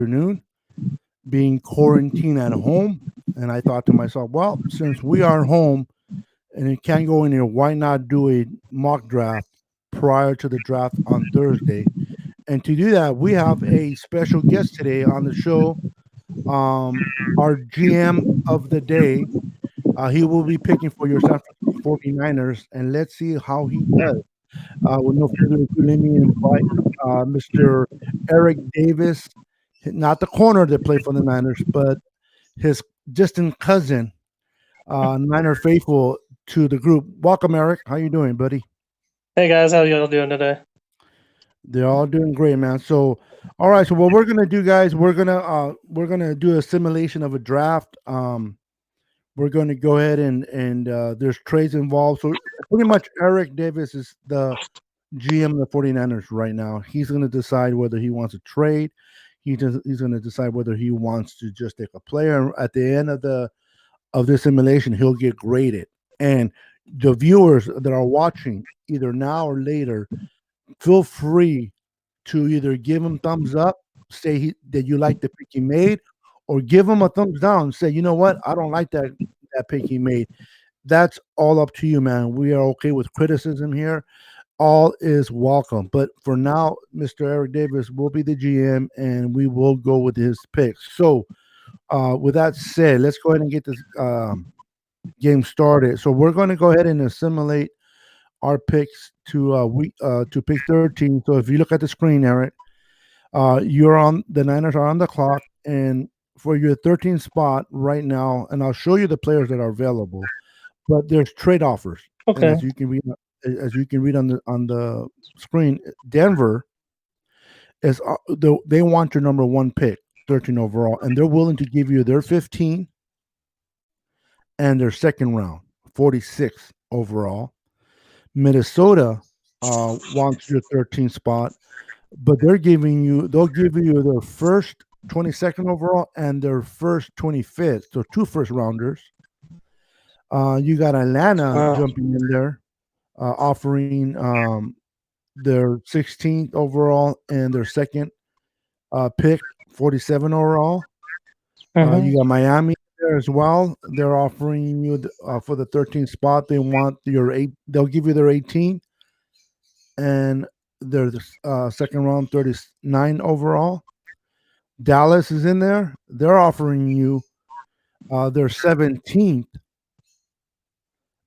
afternoon, being quarantined at home. And I thought to myself, well, since we are home and it can't go in here, why not do a mock draft prior to the draft on Thursday? And to do that, we have a special guest today on the show, our GM of the day. He will be picking for your San Francisco 49ers, and let's see how he does. With no further ado, let me invite Mr. Eric Davis, not the corner that played for the Niners, but his distant cousin, Niner faithful, to the group. Welcome, Eric. How you doing, buddy? Hey guys, how y'all doing today? They're all doing great, man. So, all right. So, what we're gonna do, guys, we're gonna do a simulation of a draft. We're going to go ahead and there's trades involved. So pretty much Eric Davis is the GM of the 49ers right now. He's going to decide whether he wants to trade. He's going to decide whether he wants to just take a player. And at the end of this simulation, he'll get graded. And the viewers that are watching, either now or later, feel free to either give him thumbs up, say that you like the pick he made, or give him a thumbs down. Say, you know what, I don't like that pick he made. That's all up to you, man. We are okay with criticism here. All is welcome. But for now, Mr. Eric Davis will be the GM, and we will go with his picks. So, with that said, let's go ahead and get this game started. So we're going to go ahead and assimilate our picks to pick 13. So if you look at the screen, Eric, you're on the Niners are on the clock, and for your 13th spot right now, and I'll show you the players that are available. But there's trade offers, and Okay. as you can read on the screen, Denver is they want your number one pick, 13 overall, and they're willing to give you their 15 and their second round, 46 overall. Minnesota wants your 13th spot, but they'll give you their first 22nd overall and their first 25th, so two first rounders. You got Atlanta Wow. jumping in there, offering their 16th overall and their second pick, 47 overall. hmm You got Miami there as well. They're offering you for the 13th spot. They want your eight. They'll give you their 18 and their second round 39 overall. Dallas is in there. They're offering you their 17th,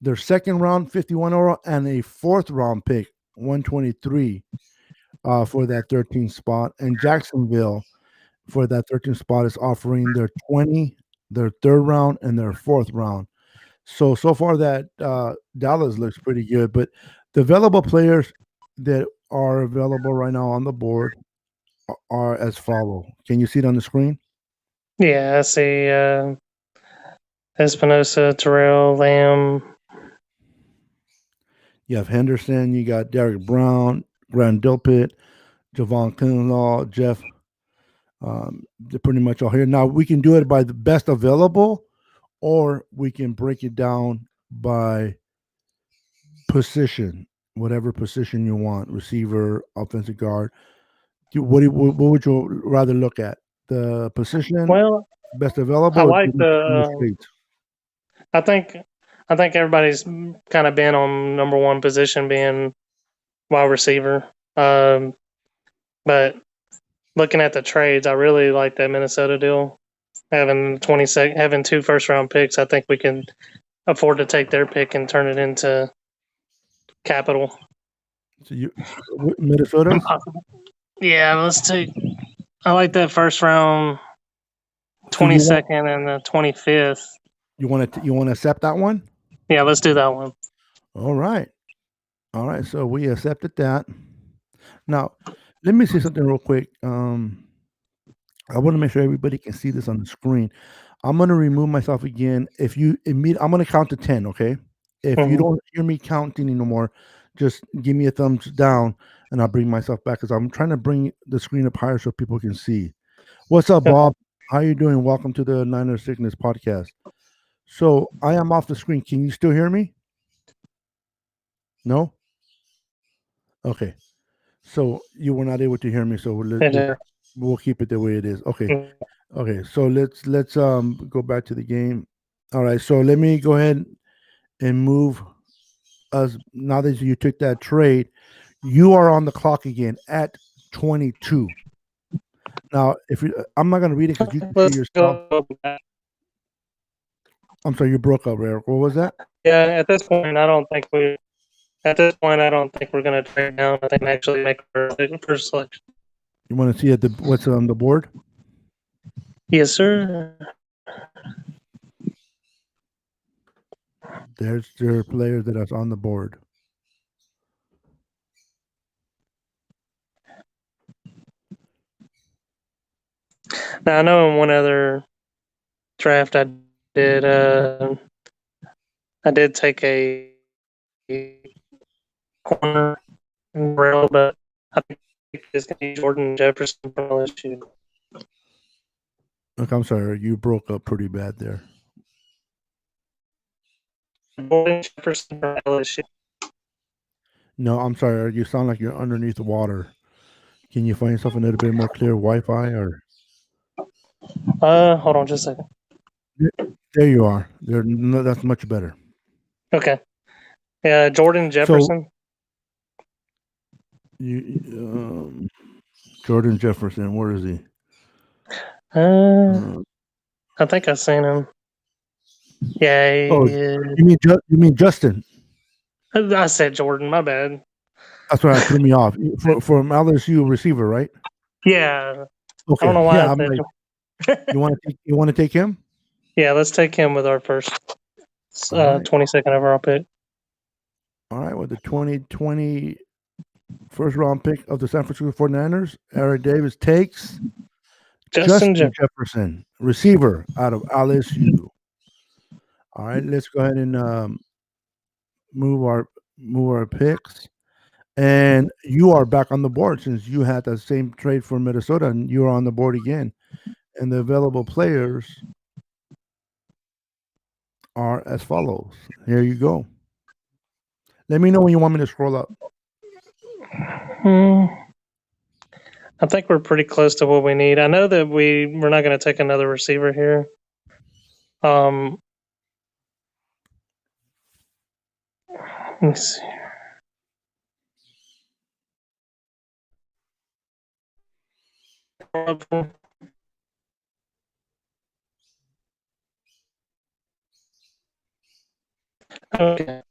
their second round 51 overall, and a fourth round pick 123 for that 13th spot. And Jacksonville for that 13th spot is offering their 20, their third round, and their fourth round. So far that Dallas looks pretty good, but the available players that are available right now on the board are as follow. Can you see it on the screen? Yeah, I see Espinosa, Terrell, Lamb. You have Henderson, you got Derek Brown, Grant Delpit, Javon Kinlaw, Jeff. They're pretty much all here. Now we can do it by the best available, or we can break it down by position, whatever position you want, receiver, offensive guard. What would you rather look at? The position Well, best I available, or like the the. states? I think I think everybody's kind of been on number one position being wide receiver. But looking at the trades, I really like that Minnesota deal. Having two first round picks, I think we can afford to take their pick and turn it into capital. So Minnesota. Yeah, let's take. I like that first round So 22nd and the 25th. you want to accept that one? Yeah, let's do that one. All right, all right. So we accepted that. Now, let me say something real quick. I want to make sure everybody can see this on the screen. I'm gonna remove myself again. I'm gonna count to 10. Okay. If you hmm don't hear me counting anymore, just give me a thumbs down, and I'll bring myself back because I'm trying to bring the screen up higher so people can see. What's up, Okay. Bob? How you doing? Welcome to the Niner Sickness Podcast. So I am off the screen. Can you still hear me? No. Okay. So you were not able to hear me. So It is. We'll keep it the way it is. Okay. Mm. Okay. So let's go back to the game. All right. So let me go ahead and move us now that you took that trade. You are on the clock again at 22. Now, if you, I'm not going to read it because you can see Let's yourself. go back. I'm sorry, you broke up, Eric. What was that? Yeah, at this point, I don't think we. At this point, I don't think we're going to trade down. I think we actually make our first selection. You want to see what's on the board? Yes, sir. There's their players that are on the board. Now I know in one other draft I did. I did take a corner and rail, but I think it's going to be Jordan Jefferson from LSU. Look, I'm sorry, you broke up pretty bad there. Jordan Jefferson from LSU. No, I'm sorry, you sound like you're underneath the water. Can you find yourself a little bit more clear Wi-Fi or? Hold on just a second. There you are. No, that's much better. Okay. Yeah, Jordan Jefferson. Jordan Jefferson, where is he? I think I've seen him. Yeah. You mean Justin? I said Jordan. My bad. That's why it threw me off. From LSU receiver, right? Yeah. Okay. I don't know why. Yeah, I'm like, you want to take him? Yeah, let's take him with our first 22nd overall pick. All right, with the 2020 first round pick of the San Francisco 49ers, Eric Davis takes Justin Jefferson, receiver out of LSU. All right, let's go ahead and move our picks. And you are back on the board since you had the same trade for Minnesota, and you're on the board again. And the available players are as follows. Here you go. Let me know when you want me to scroll up. I think we're pretty close to what we need. I know that we're not going to take another receiver here. Let me see. Okay.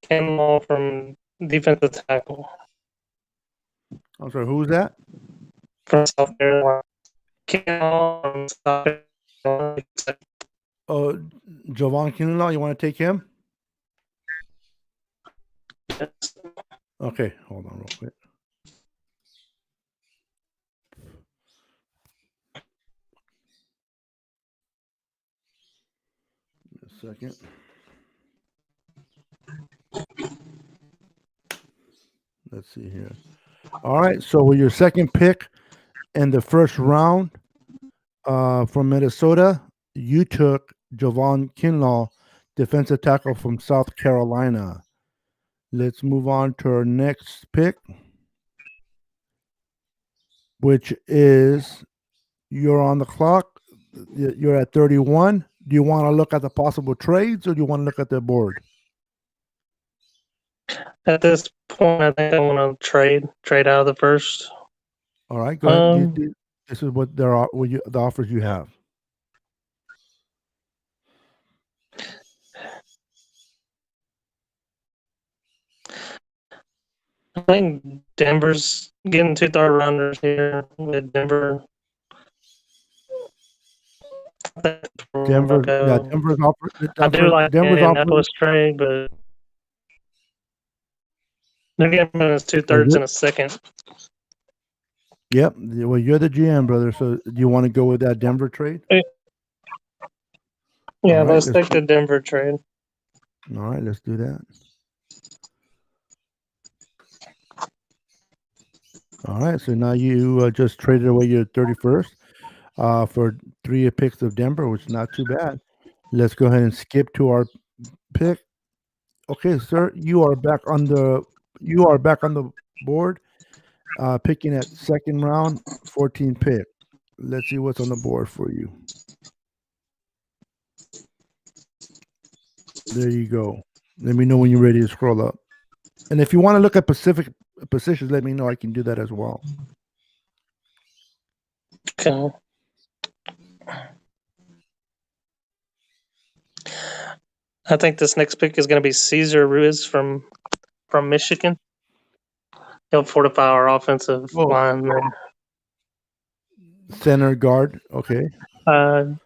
Kinlaw from defensive tackle. I'm sorry, who was that? From South Carolina. Kinlaw from South Carolina. Oh, Javon Kinlaw, you want to take him? Yes. Okay, hold on real quick. A second. Let's see here. All right, so with your second pick in the first round from Minnesota, you took Javon Kinlaw, defensive tackle from South Carolina. Let's move on to our next pick, which is you're on the clock. You're at 31. Do you want to look at the possible trades or do you want to look at the board? At this point, I think I want to trade out of the first. All right, go ahead. This is what there are. The offers you have. I think Denver's getting 2 third rounders here with Denver. Denver's offer. I do like Denver's Indianapolis trade, but they're giving us 2/3 and a second. Yep. Well, you're the GM, brother. So do you want to go with that Denver trade? Yeah, let's take the Denver trade. All right, let's do that. All right, so now you just traded away your 31st for 3 picks of Denver, which is not too bad. Let's go ahead and skip to our pick. Okay, sir, you are back on the board picking at second round, 14 pick. Let's see what's on the board for you. There you go. Let me know when you're ready to scroll up. And if you want to look at specific positions, let me know. I can do that as well. Okay. I think this next pick is going to be Cesar Ruiz from Michigan. He'll fortify our offensive line there. Center guard. Okay. So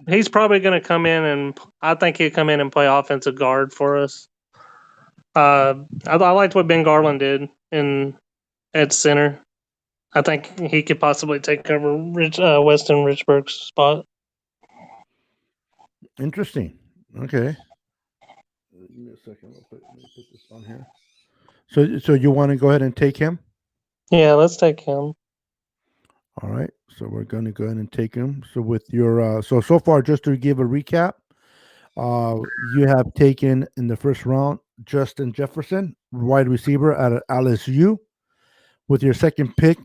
he's probably going to come in, and I think he'll come in and play offensive guard for us. I liked what Ben Garland did at center. I think he could possibly take over Weston Richburg's spot. Interesting. Okay. Give me a second. Let me put this on here. So you want to go ahead and take him? Yeah, let's take him. All right. So we're going to go ahead and take him. So with your so far, just to give a recap, you have taken in the first round Justin Jefferson, wide receiver at LSU. With your second pick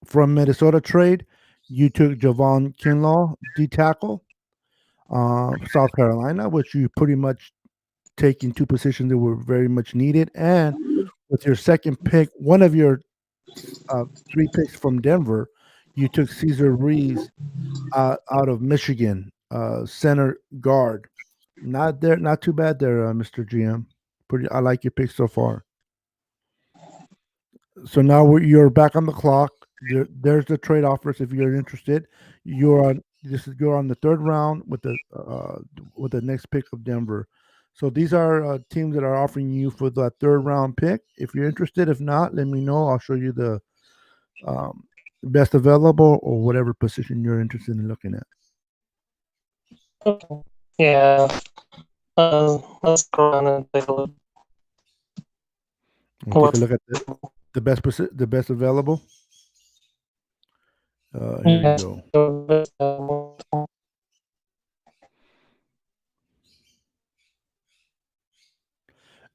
from Minnesota trade, you took Javon Kinlaw, D tackle, South Carolina, which you pretty much taking two positions that were very much needed. And with your second pick, one of your three picks from Denver, you took Cesar Ruiz out of Michigan, center guard. Not too bad there, Mr. GM. I like your pick so far. So now you're back on the clock. There's the trade offers if you're interested. You're on the third round with the next pick of Denver. So these are teams that are offering you for that third round pick. If you're interested, if not, let me know. I'll show you the best available or whatever position you're interested in looking at. Okay. Yeah. Let's go on and take a look. We'll take a look at the best available. Here you go.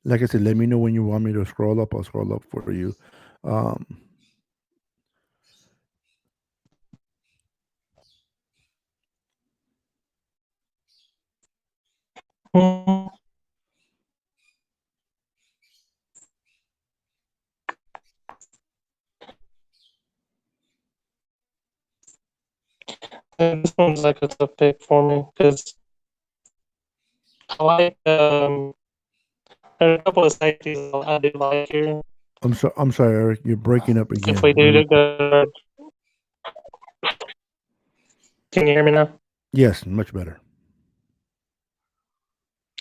Like I said, let me know when you want me to scroll up. I'll scroll up for you. This one's like a tough pick for me because I like there's a couple of safeties I do like here. I'm sorry, Eric. You're breaking up again. If we do to go, can you hear me now? Yes, much better.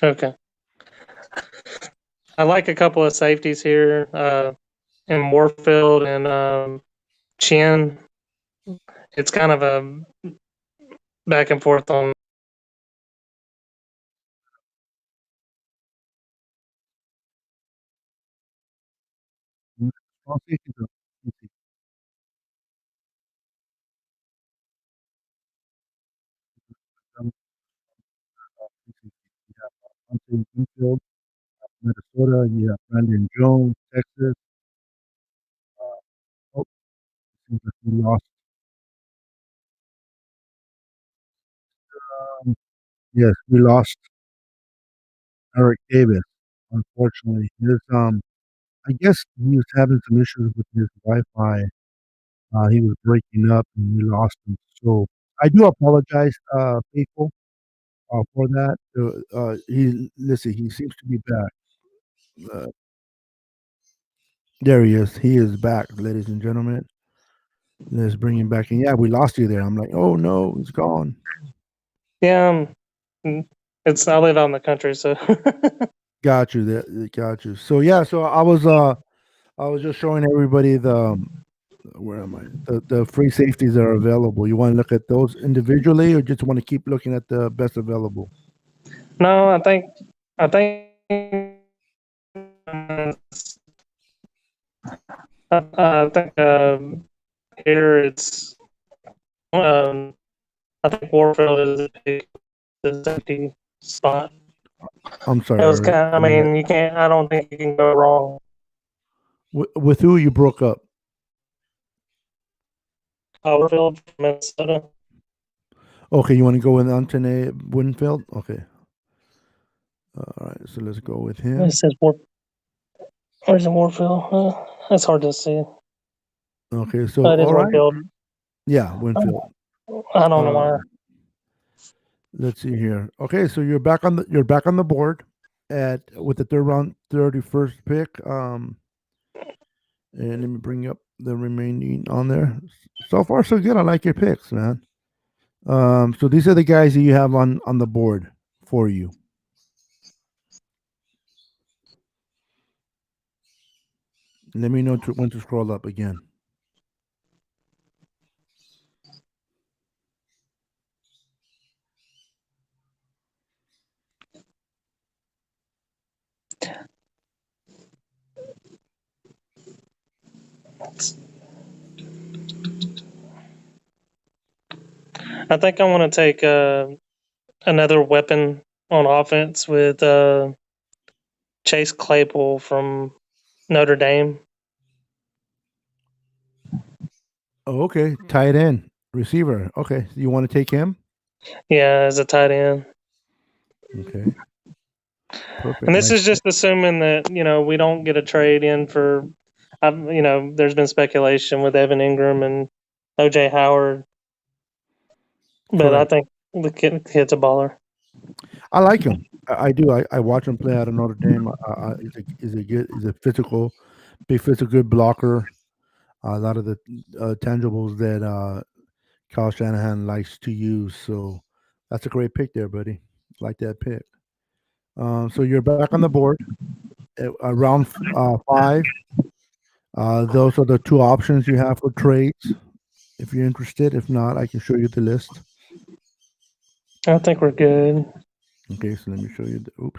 Okay. I like a couple of safeties here in Warfield and Chin. It's kind of a back and forth on. Minnesota, you have Brandon Jones, Texas. Seems like we lost. Yes, we lost Eric Davis. Unfortunately, I guess he was having some issues with his Wi-Fi. He was breaking up, and we lost him. So I do apologize, Faithful, for that. He seems to be back. There he is. He is back, ladies and gentlemen. Let's bring him back in. Yeah, we lost you there. I'm like, oh no, he's gone. Yeah, I live out in the country, so. Got you. Got you. So yeah, so I was just showing everybody where am I? The free safeties that are available. You want to look at those individually, or just want to keep looking at the best available? No, I think here it's I think Warfield is the safety spot. I'm sorry. That was kind of, I mean, you can't. I don't think you can go wrong. With who you broke up? Powerfield from Minnesota. Okay, you want to go with Anthony Winfield? Okay. All right, so let's go with him. It says where's the Warfield? That's hard to see. Okay, so That is all right. Winfield. Yeah, Winfield. I don't know why. Let's see here. Okay, so you're back on the board with the third round 31st pick. And let me bring up the remaining on there. So far, so good. I like your picks, man. So these are the guys that you have on the board for you. Let me know when to scroll up again. I think I want to take another weapon on offense with Chase Claypool from Notre Dame. Oh, okay. Tight end, receiver. Okay, so you want to take him? Yeah, as a tight end. Okay. Perfect. And this Nice. is just assuming that we don't get a trade in for. There's been speculation with Evan Ingram and OJ Howard, but Correct. I think the kid's a baller. I like him. I do. I watch him play out of Notre Dame. He's a physical, big physical, good blocker. A lot of the tangibles that Kyle Shanahan likes to use. So that's a great pick there, buddy. Like that pick. So you're back on the board at round 5. Those are the two options you have for trades. If you're interested, if not, I can show you the list. I think we're good. Okay, so let me show you Let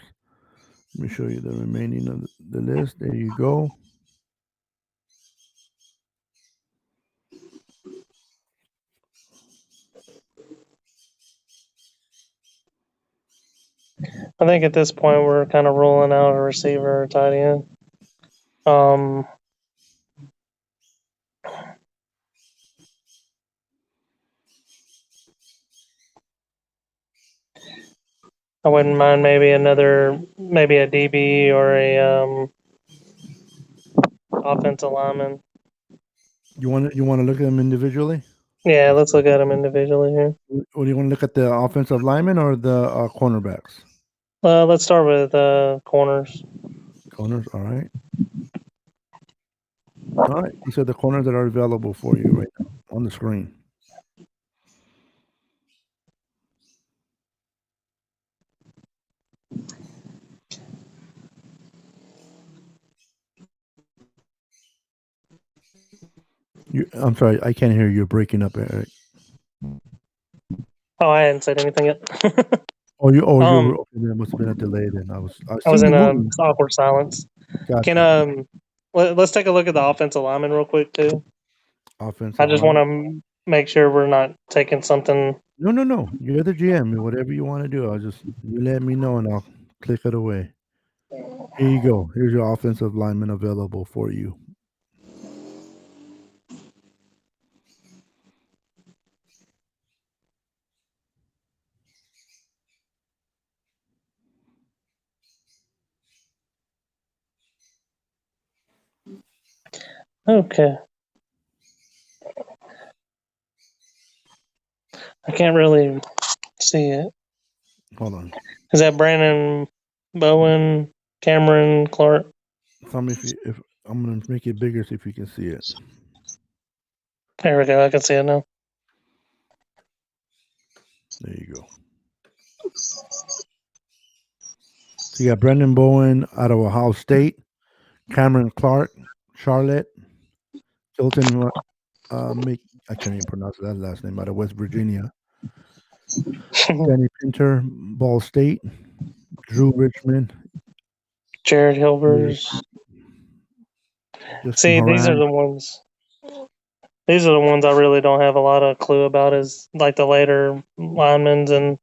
me show you the remaining of the list. There you go. I think at this point we're kind of rolling out a receiver or tight end. I wouldn't mind maybe a DB or a offensive lineman. You want to look at them individually? Yeah, let's look at them individually here. Or do you want to look at the offensive linemen or the cornerbacks? Let's start with corners. Corners, all right. All right. These are the corners that are available for you right now on the screen. I'm sorry, I can't hear you. You're breaking up, Eric. Oh, I hadn't said anything yet. You were. Okay, there must have been a delay. Then I was in moving. awkward silence. Gotcha. Let's take a look at the offensive lineman real quick too. Offensive. I just want to make sure we're not taking something. No. You're the GM. Whatever you want to do, you let me know and I'll click it away. Here you go. Here's your offensive lineman available for you. Okay. I can't really see it. Hold on. Is that Brandon Bowen, Cameron Clark? Tell me if I'm gonna make it bigger, see if you can see it. There we go. I can see it now. There you go. So you got Brendan Bowen out of Ohio State, Cameron Clark, Charlotte, Hilton. I can't even pronounce that last name. Out of West Virginia, Danny Pinter, Ball State, Drew Richmond, Jared Hilbers. See, these are the ones. These are the ones I really don't have a lot of clue about. Is like the later linemen and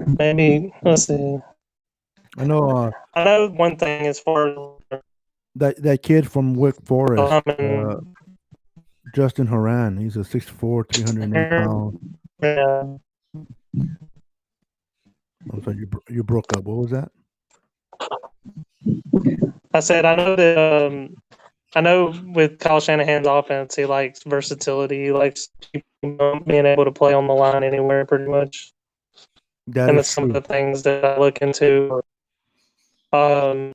Maybe let's see. I know I know one thing as far as that kid from Wake Forest, and Justin Horan. He's a 6'4", 308 pounds. yeah. I'm sorry, you broke up. What was that? I said I know with Kyle Shanahan's offense, he likes versatility. He likes being able to play on the line anywhere, pretty much. That And is that's some of true. the things that I look into. Um,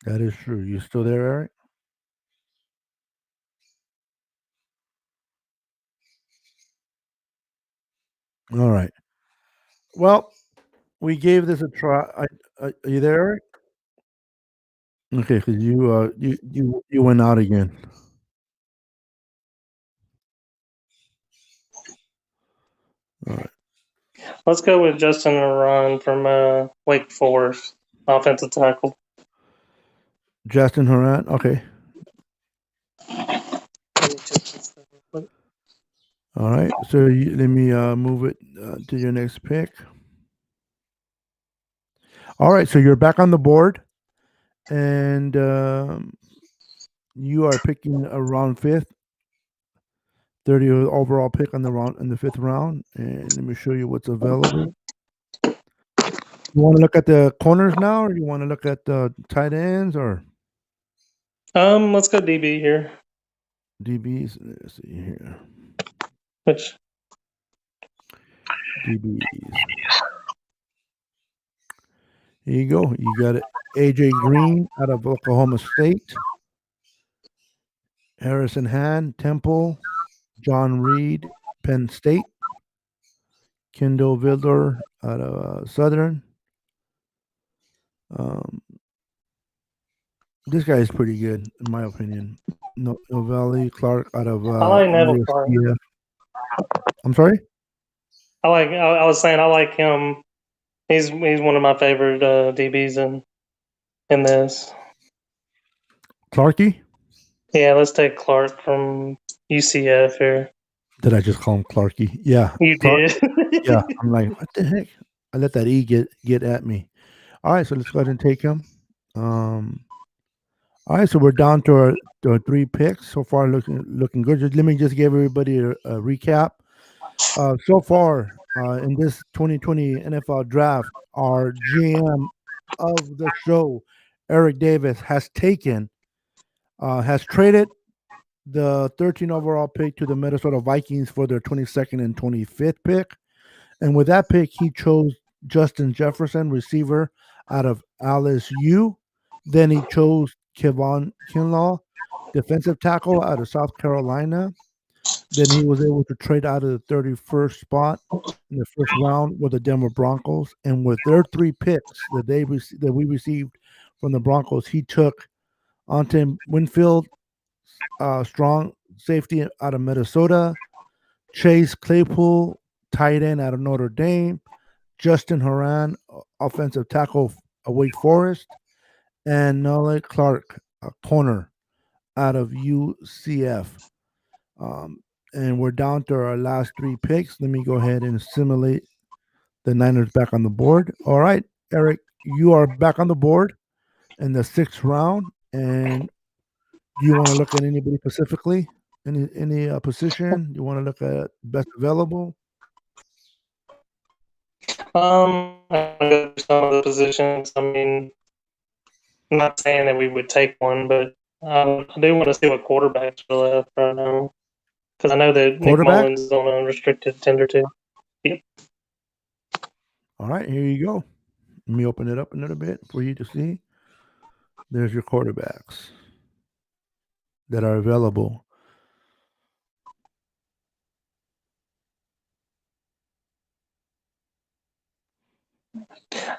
That is true. You still there, Eric? All right. Well, we gave this a try. Are you there, Eric? Okay, because you went out again. All right. let's go with Justin Ron from Wake Forest, offensive tackle. Justin Horan. Okay. All right. So let me move it to your next pick. All right. So you're back on the board, and you are picking around fifth, 30th overall pick on the round in the fifth round. And let me show you what's available. You want to look at the corners now, or you want to look at the tight ends or Let's go DB here. DBs? Let's see here. Which DBs. Here you go. You got it. AJ Green out of Oklahoma State. Harrison Hand, Temple. John Reed, Penn State. Kendall Vildor out of Southern. This guy is pretty good, in my opinion. Novelli Clark out of I like Neville Clark. USPF. I'm sorry? I was saying I like him. He's one of my favorite DBs in this. Clarky? Yeah, let's take Clark from UCF here. Did I just call him Clarky? Yeah. You Clark, did. yeah. I'm like, what the heck? I let that E get at me. All right, so let's go ahead and take him. All right, so we're down to our 3 picks so far, looking good. Let me just give everybody a recap. So far in this 2020 NFL Draft, our GM of the show, Eric Davis, has traded the 13 overall pick to the Minnesota Vikings for their 22nd and 25th pick, and with that pick, he chose Justin Jefferson, receiver out of LSU. Then he chose Kevon Kinlaw, defensive tackle out of South Carolina. Then he was able to trade out of the 31st spot in the first round with the Denver Broncos. And with their 3 picks that we received from the Broncos, he took Anton Winfield, strong safety out of Minnesota, Chase Claypool, tight end out of Notre Dame, Justin Horan, offensive tackle of Wake Forest, and Novelli Clark, a corner out of UCF. And we're down to our last 3 picks. Let me go ahead and simulate the Niners back on the board. All right, Eric, you are back on the board in the 6th round. And do you want to look at anybody specifically? Any position? Do you want to look at best available? Some of the positions. I mean, I'm not saying that we would take one, but I do want to see what quarterbacks are left right now because I know that Nick Quarterback? Mullins is on an unrestricted tender too. All right, here you go. Let me open it up a little bit for you to see. There's your quarterbacks that are available.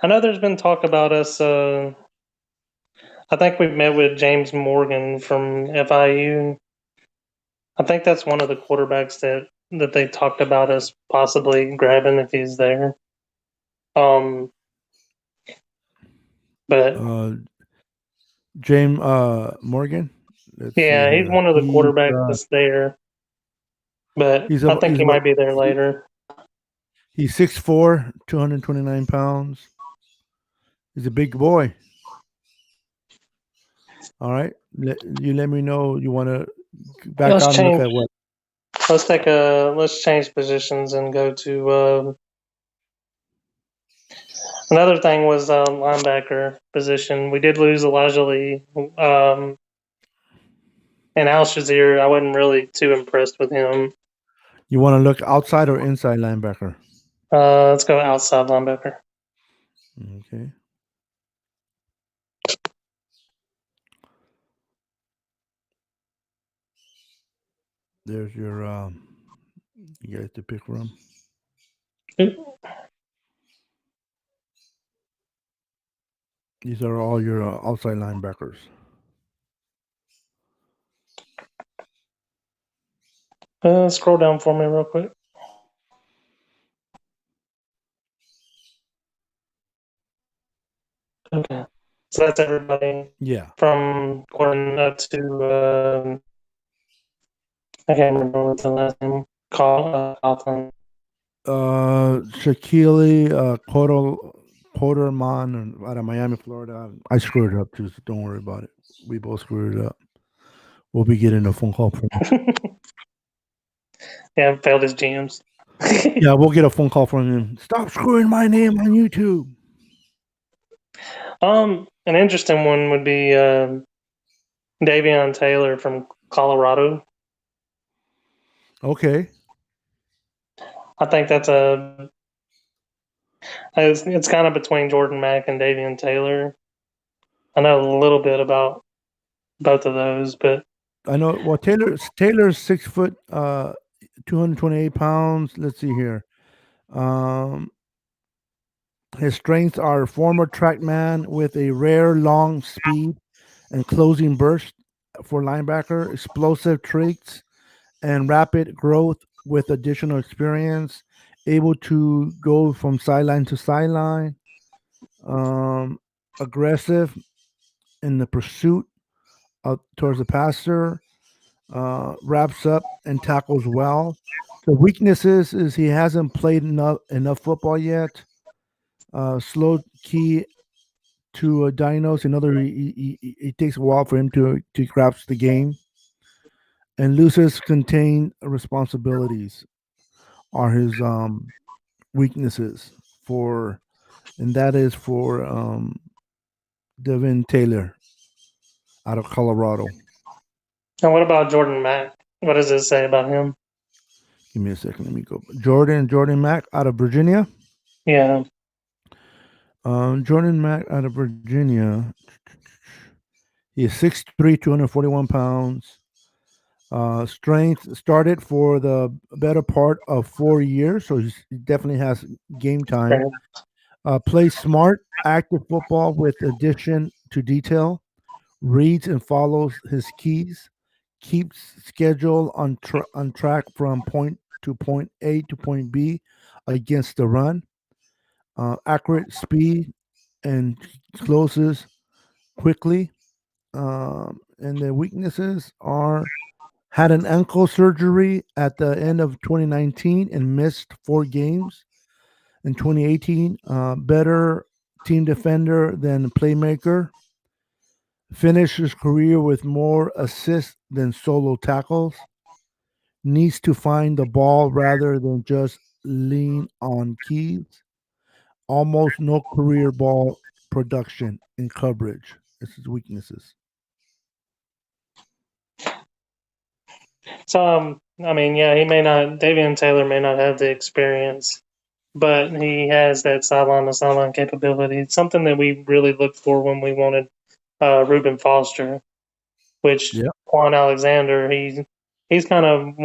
I know there's been talk about us. I think we've met with James Morgan from FIU. I think that's one of the quarterbacks that they talked about us possibly grabbing if he's there. But James Morgan. Let's see yeah, he's here. one of the quarterbacks that's there. But I think he might be there later. He's 6'4", 229 pounds. He's a big boy. All right. You let me know you want to back Let's out and look change. at what. Let's change positions and go to another thing was linebacker position. We did lose Elijah Lee. And Al Shazier, I wasn't really too impressed with him. You want to look outside or inside linebacker? Let's go outside linebacker. Okay. There's your you guys to pick from. These are all your outside linebackers. Scroll down for me real quick. Okay. So that's everybody. Yeah. From Gordon up to I can't remember what the last name. Coughlin. Shaquille Porterman out of Miami, Florida. I screwed it up too, so don't worry about it. We both screwed it up. We'll be getting a phone call from him. Yeah, failed his GMs. Yeah, we'll get a phone call from him. Stop screwing my name on YouTube. An interesting one would be Davion Taylor from Colorado. Okay. I think that's it's kind of between Jordan Mack and Davion Taylor. I know a little bit about both of those, but I know. Well, Taylor's 6 foot, 228 pounds. Let's see here. His strengths are former track man with a rare long speed and closing burst for linebacker, explosive traits, and rapid growth with additional experience, able to go from sideline to sideline, aggressive in the pursuit towards the passer, wraps up and tackles well. The weaknesses is he hasn't played enough football yet. Slow key to diagnose. Another, it takes a while for him to grasp the game. And loses contained responsibilities are his weaknesses for, and that is for Devin Taylor out of Colorado. And what about Jordan Mack? What does it say about him? Give me a second. Let me go. Jordan Mack out of Virginia. Yeah. Jordan Mack out of Virginia. He is 6'3", 241 pounds. Strength started for the better part of 4 years, so he definitely has game time. Plays smart, active football with addition to detail. Reads and follows his keys. Keeps schedule on track from point to point A to point B against the run. Accurate speed and closes quickly. And the weaknesses are had an ankle surgery at the end of 2019 and missed 4 games. In 2018, better team defender than playmaker. Finished his career with more assists than solo tackles. Needs to find the ball rather than just lean on keys. Almost no career ball production in coverage. It's his weaknesses. So, I mean, yeah, Davion Taylor may not have the experience, but he has that sideline to sideline capability. It's something that we really looked for when we wanted Reuben Foster, which Quan Alexander, he's kind of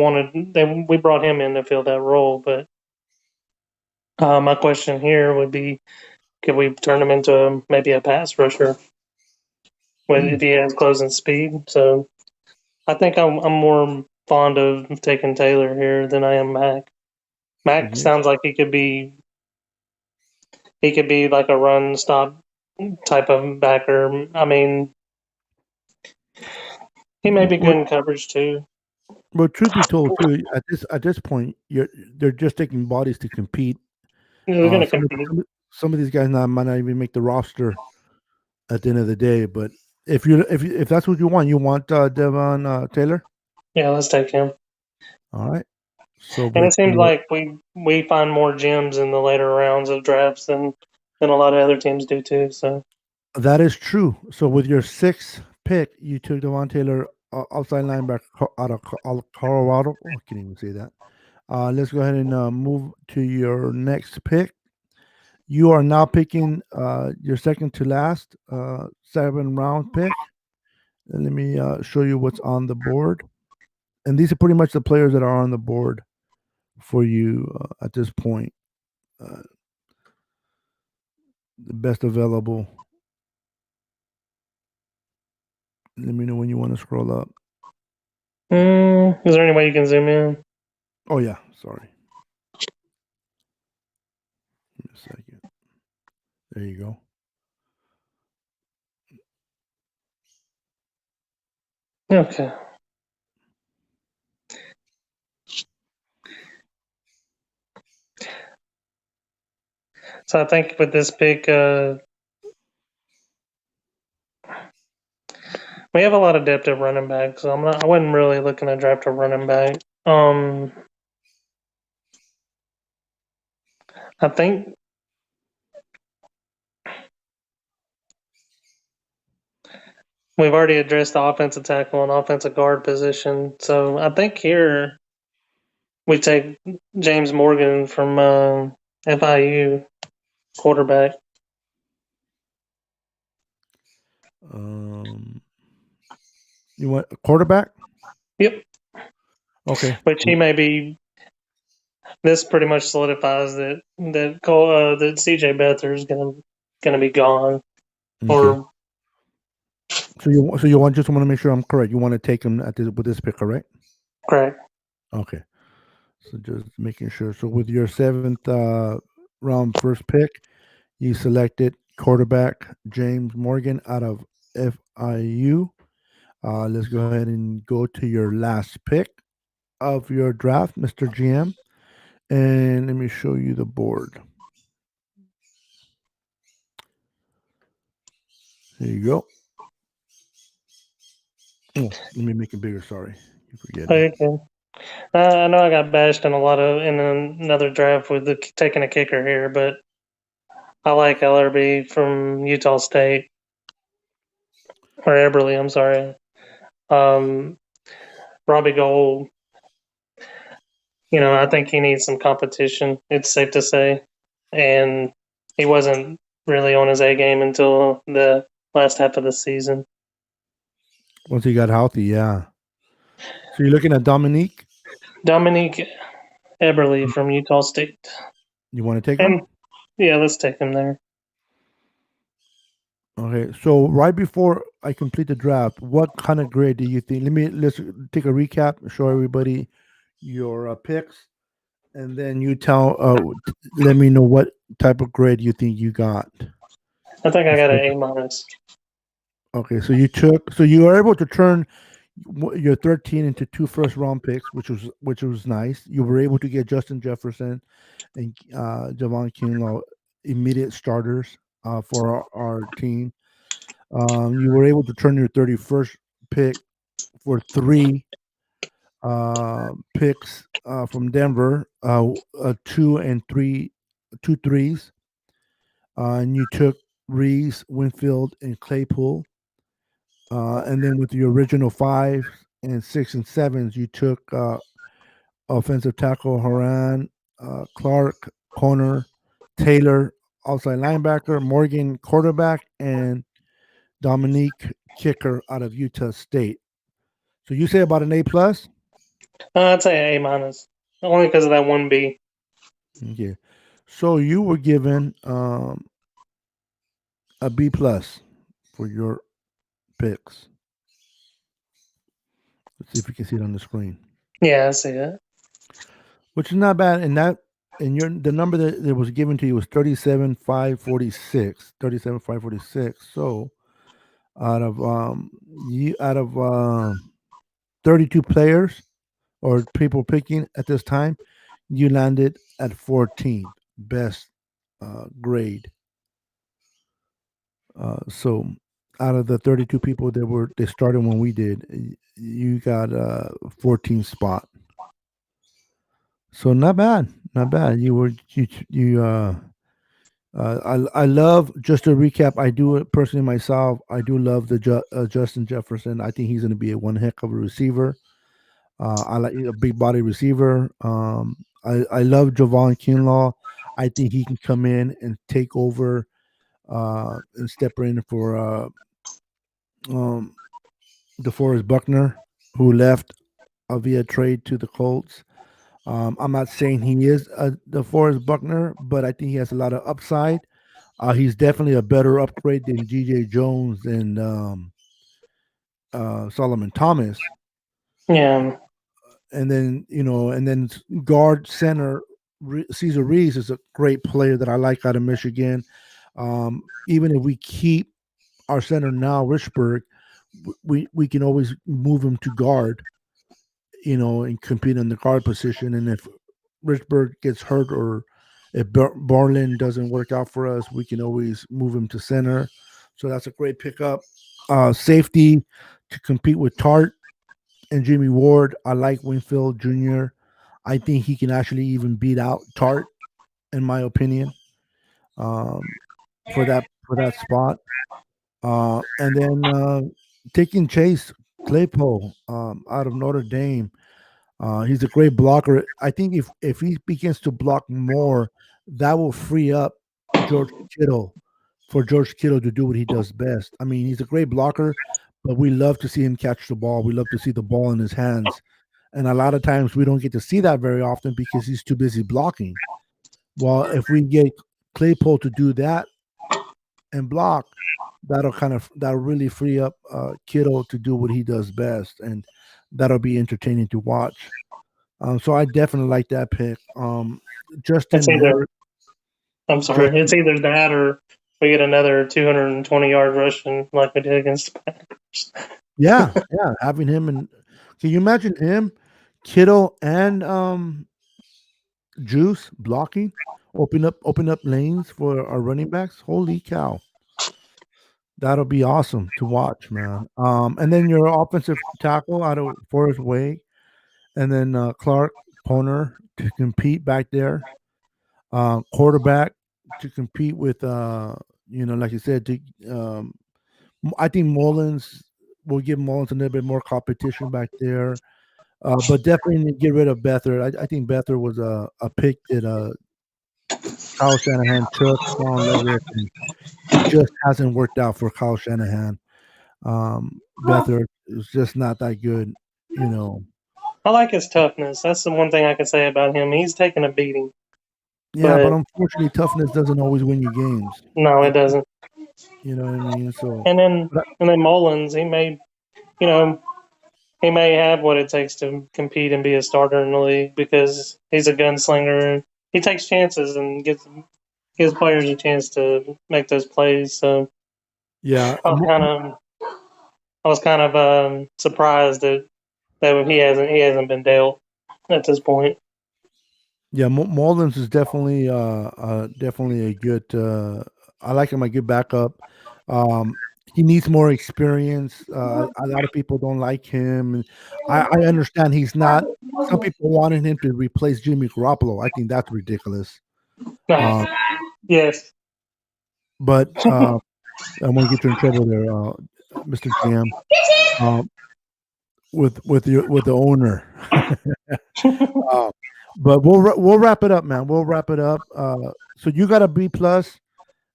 we brought him in to fill that role. But my question here would be, could we turn him into maybe a pass rusher if he has closing speed? So I think I'm more fond of taking Taylor here than I am Mack. Mack sounds like he could be like a run stop type of backer. I mean, he may be good in coverage too. Well, truth be told, too, at this point, they're just taking bodies to compete. They're going to Some of, compete. some of these guys might not even make the roster at the end of the day. But if that's what you want Devon Taylor. Yeah, let's take him. All right. So, And with it seems like we find more gems in the later rounds of drafts than a lot of other teams do too. So that is true. So, with your sixth pick, you took Devon Taylor, outside linebacker out of Colorado. Oh, I can't even say that. Let's go ahead and move to your next pick. You are now picking your second to last 7th round pick. And let me show you what's on the board. And these are pretty much the players that are on the board for you at this point. The best available. Let me know when you want to scroll up. is there any way you can zoom in? Oh, yeah. Sorry. Give me a second. There you go. Okay. So I think with this pick, we have a lot of depth at running back, so I wasn't really looking to draft a running back. I think we've already addressed the offensive tackle and offensive guard position, so I think here we take James Morgan from FIU, quarterback. You want a quarterback? Yep. Okay. Which he may be. This pretty much solidifies that CJ Beathard is gonna be gone. Okay. Or So you want, just want to make sure I'm correct. You want to take him with this pick, correct? correct. Okay. So just making sure. So with your 7th round first pick, you selected quarterback James Morgan out of FIU. Let's go ahead and go to your last pick of your draft, Mr. GM. And let me show you the board. There you go. Oh, let me make it bigger. Sorry. You forget it. Okay. I know I got bashed in another draft with taking a kicker here, but I like LRB from Utah State or Eberly. I'm sorry. Robbie Gold. I think he needs some competition. It's safe to say, and he wasn't really on his A game until the last half of the season. Once he got healthy, yeah. So you're looking at Dominique Eberly from Utah State. You want to take him? Yeah, let's take him there. Okay, so right before I complete the draft, what kind of grade do you think? Let's take a recap, show everybody your picks, and then you let me know what type of grade you think you got. I think I got an A-. Okay, so you were able to turn your 13 into 2 first-round picks, which was nice. You were able to get Justin Jefferson and Javon Kinlaw, immediate starters for our team. You were able to turn your 31st pick for 3 picks from Denver, 2 and 3, 2 threes, and you took Reese, Winfield, and Claypool. And then with the original 5 and 6 and 7s, you took offensive tackle Haran, Clark, corner, Taylor, outside linebacker, Morgan, quarterback, and Dominique, kicker out of Utah State. So you say about an A+? I'd say A-, only because of that 1B. Okay. So you were given a B+ for your picks. Let's see if we can see it on the screen. Yeah, I see that. Which is not bad, and and the number that was given to you was 37,546. 37,546. So out of you out of 32 players or people picking at this time, you landed at 14 best grade. So out of the 32 people that they started when we did, you got 14 spot. So not bad, not bad. I love, just to recap. I do it personally myself. I do love the Justin Jefferson. I think he's going to be a one heck of a receiver. I like a big body receiver. I love Javon Kinlaw. I think he can come in and take over and step in for um, DeForest Buckner, who left via trade to the Colts. I'm not saying he is DeForest Buckner, but I think he has a lot of upside. He's definitely a better upgrade than G.J. Jones and Solomon Thomas. Yeah. And then guard center Cesar Reese is a great player that I like out of Michigan. Even if we keep our center now, Richburg, we can always move him to guard, and compete in the guard position. And if Richburg gets hurt or if Barlin doesn't work out for us, we can always move him to center. So that's a great pickup. Safety to compete with Tart and Jimmy Ward. I like Winfield Jr. I think he can actually even beat out Tart, in my opinion, for that spot. And then taking Chase Claypool out of Notre Dame. He's a great blocker. I think if he begins to block more, that will free up George Kittle for George Kittle to do what he does best. I mean, he's a great blocker, but we love to see him catch the ball. We love to see the ball in his hands. And a lot of times we don't get to see that very often because he's too busy blocking. Well, if we get Claypool to do that and block, that'll really free up Kittle to do what he does best, and that'll be entertaining to watch. So I definitely like that pick. Justin It's either, Ward, I'm sorry, it's either that or we get another 220-yard rushing like we did against the Packers. yeah, having him, and can you imagine him, Kittle, and Juice blocking, open up lanes for our running backs? Holy cow! That'll be awesome to watch, man. And then your offensive tackle out of Forest Way, and then Clark Poner to compete back there. Quarterback to compete with, like you said, I think Mullins will give Mullins a little bit more competition back there. But definitely get rid of Beathard. I think Beathard was a pick that Kyle Shanahan took. Sean Leverett, and it just hasn't worked out for Kyle Shanahan. Beathard is just not that good, I like his toughness. That's the one thing I can say about him. He's taking a beating. Yeah, but unfortunately, toughness doesn't always win you games. No, it doesn't. You know what I mean? So and then Mullins, he may have what it takes to compete and be a starter in the league because he's a gunslinger and he takes chances and gives players a chance to make those plays. So yeah, I was kind of surprised that he hasn't been dealt at this point. Yeah, Mullins is definitely a good. I like him a good backup. He needs more experience. A lot of people don't like him, and I understand he's not. Some people wanted him to replace Jimmy Garoppolo. I think that's ridiculous. Yes, but I'm gonna get you in trouble there, Mr. GM, with the owner. But we'll wrap it up, man. We'll wrap it up. So you got a B plus,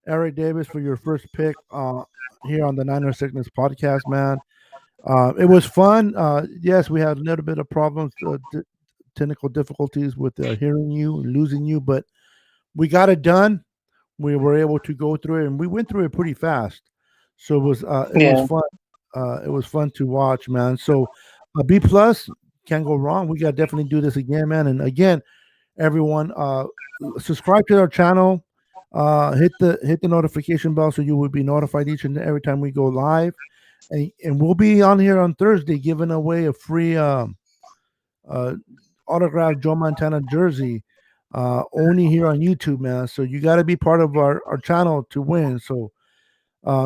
Eric Davis, for your first pick here on the Niner Sickness podcast, man. It was fun. Yes, we had a little bit of problems, technical difficulties with hearing you, losing you, but we got it done. We were able to go through it, and we went through it pretty fast. So it was fun. It was fun to watch, man. So a B plus, can't go wrong. We got to definitely do this again, man. And again, everyone. Subscribe to our channel. Hit the notification bell so you will be notified each and every time we go live. And we'll be on here on Thursday giving away a free autographed Joe Montana jersey only here on YouTube, man. So you got to be part of our channel to win. So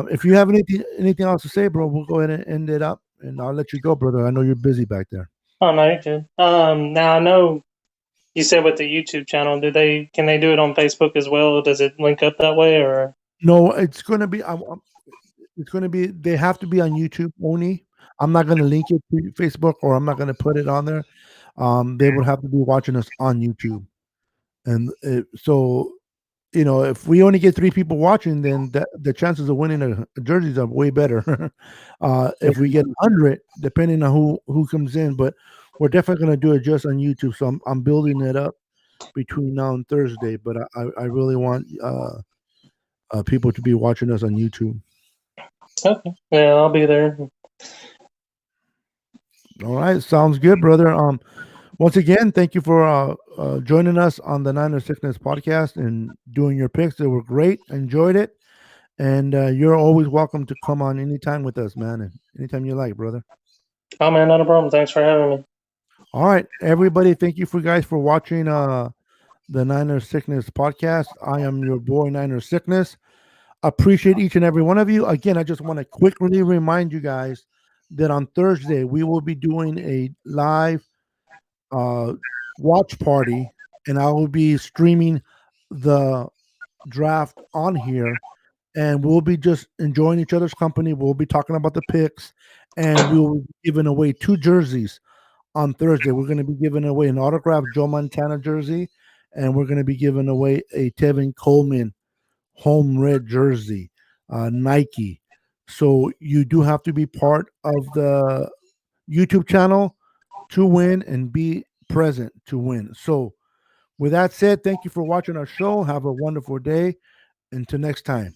if you have anything else to say, bro, we'll go ahead and end it up, and I'll let you go, brother. I know you're busy back there. Oh no, you're good. Now I know you said with the YouTube channel, can they do it on Facebook as well? Does it link up that way or? No, it's going to be they have to be on YouTube only. I'm not going to link it to Facebook, or I'm not going to put it on there. They would have to be watching us on YouTube, and so if we only get 3 people watching, then the chances of winning a jerseys are way better. If we get 100, depending on who comes in, but we're definitely going to do it just on YouTube. So I'm building it up between now and Thursday, but I really want people to be watching us on YouTube. Okay, yeah, I'll be there. All right, sounds good, brother. Once again, thank you for joining us on the Niner Sickness podcast and doing your picks. They were great. Enjoyed it. And you're always welcome to come on anytime with us, man. And anytime you like, brother. Oh man, not a problem. Thanks for having me. All right, everybody. Thank you for watching the Niner Sickness podcast. I am your boy, Niner Sickness. Appreciate each and every one of you. Again, I just want to quickly remind you guys that on Thursday we will be doing a live watch party, and I will be streaming the draft on here, and we'll be just enjoying each other's company. We'll be talking about the picks, and we will be giving away 2 jerseys on Thursday. We're going to be giving away an autographed Joe Montana jersey, and we're going to be giving away a Tevin Coleman home red jersey, Nike. So you do have to be part of the YouTube channel to win and be present to win. So with that said, thank you for watching our show. Have a wonderful day. Until next time.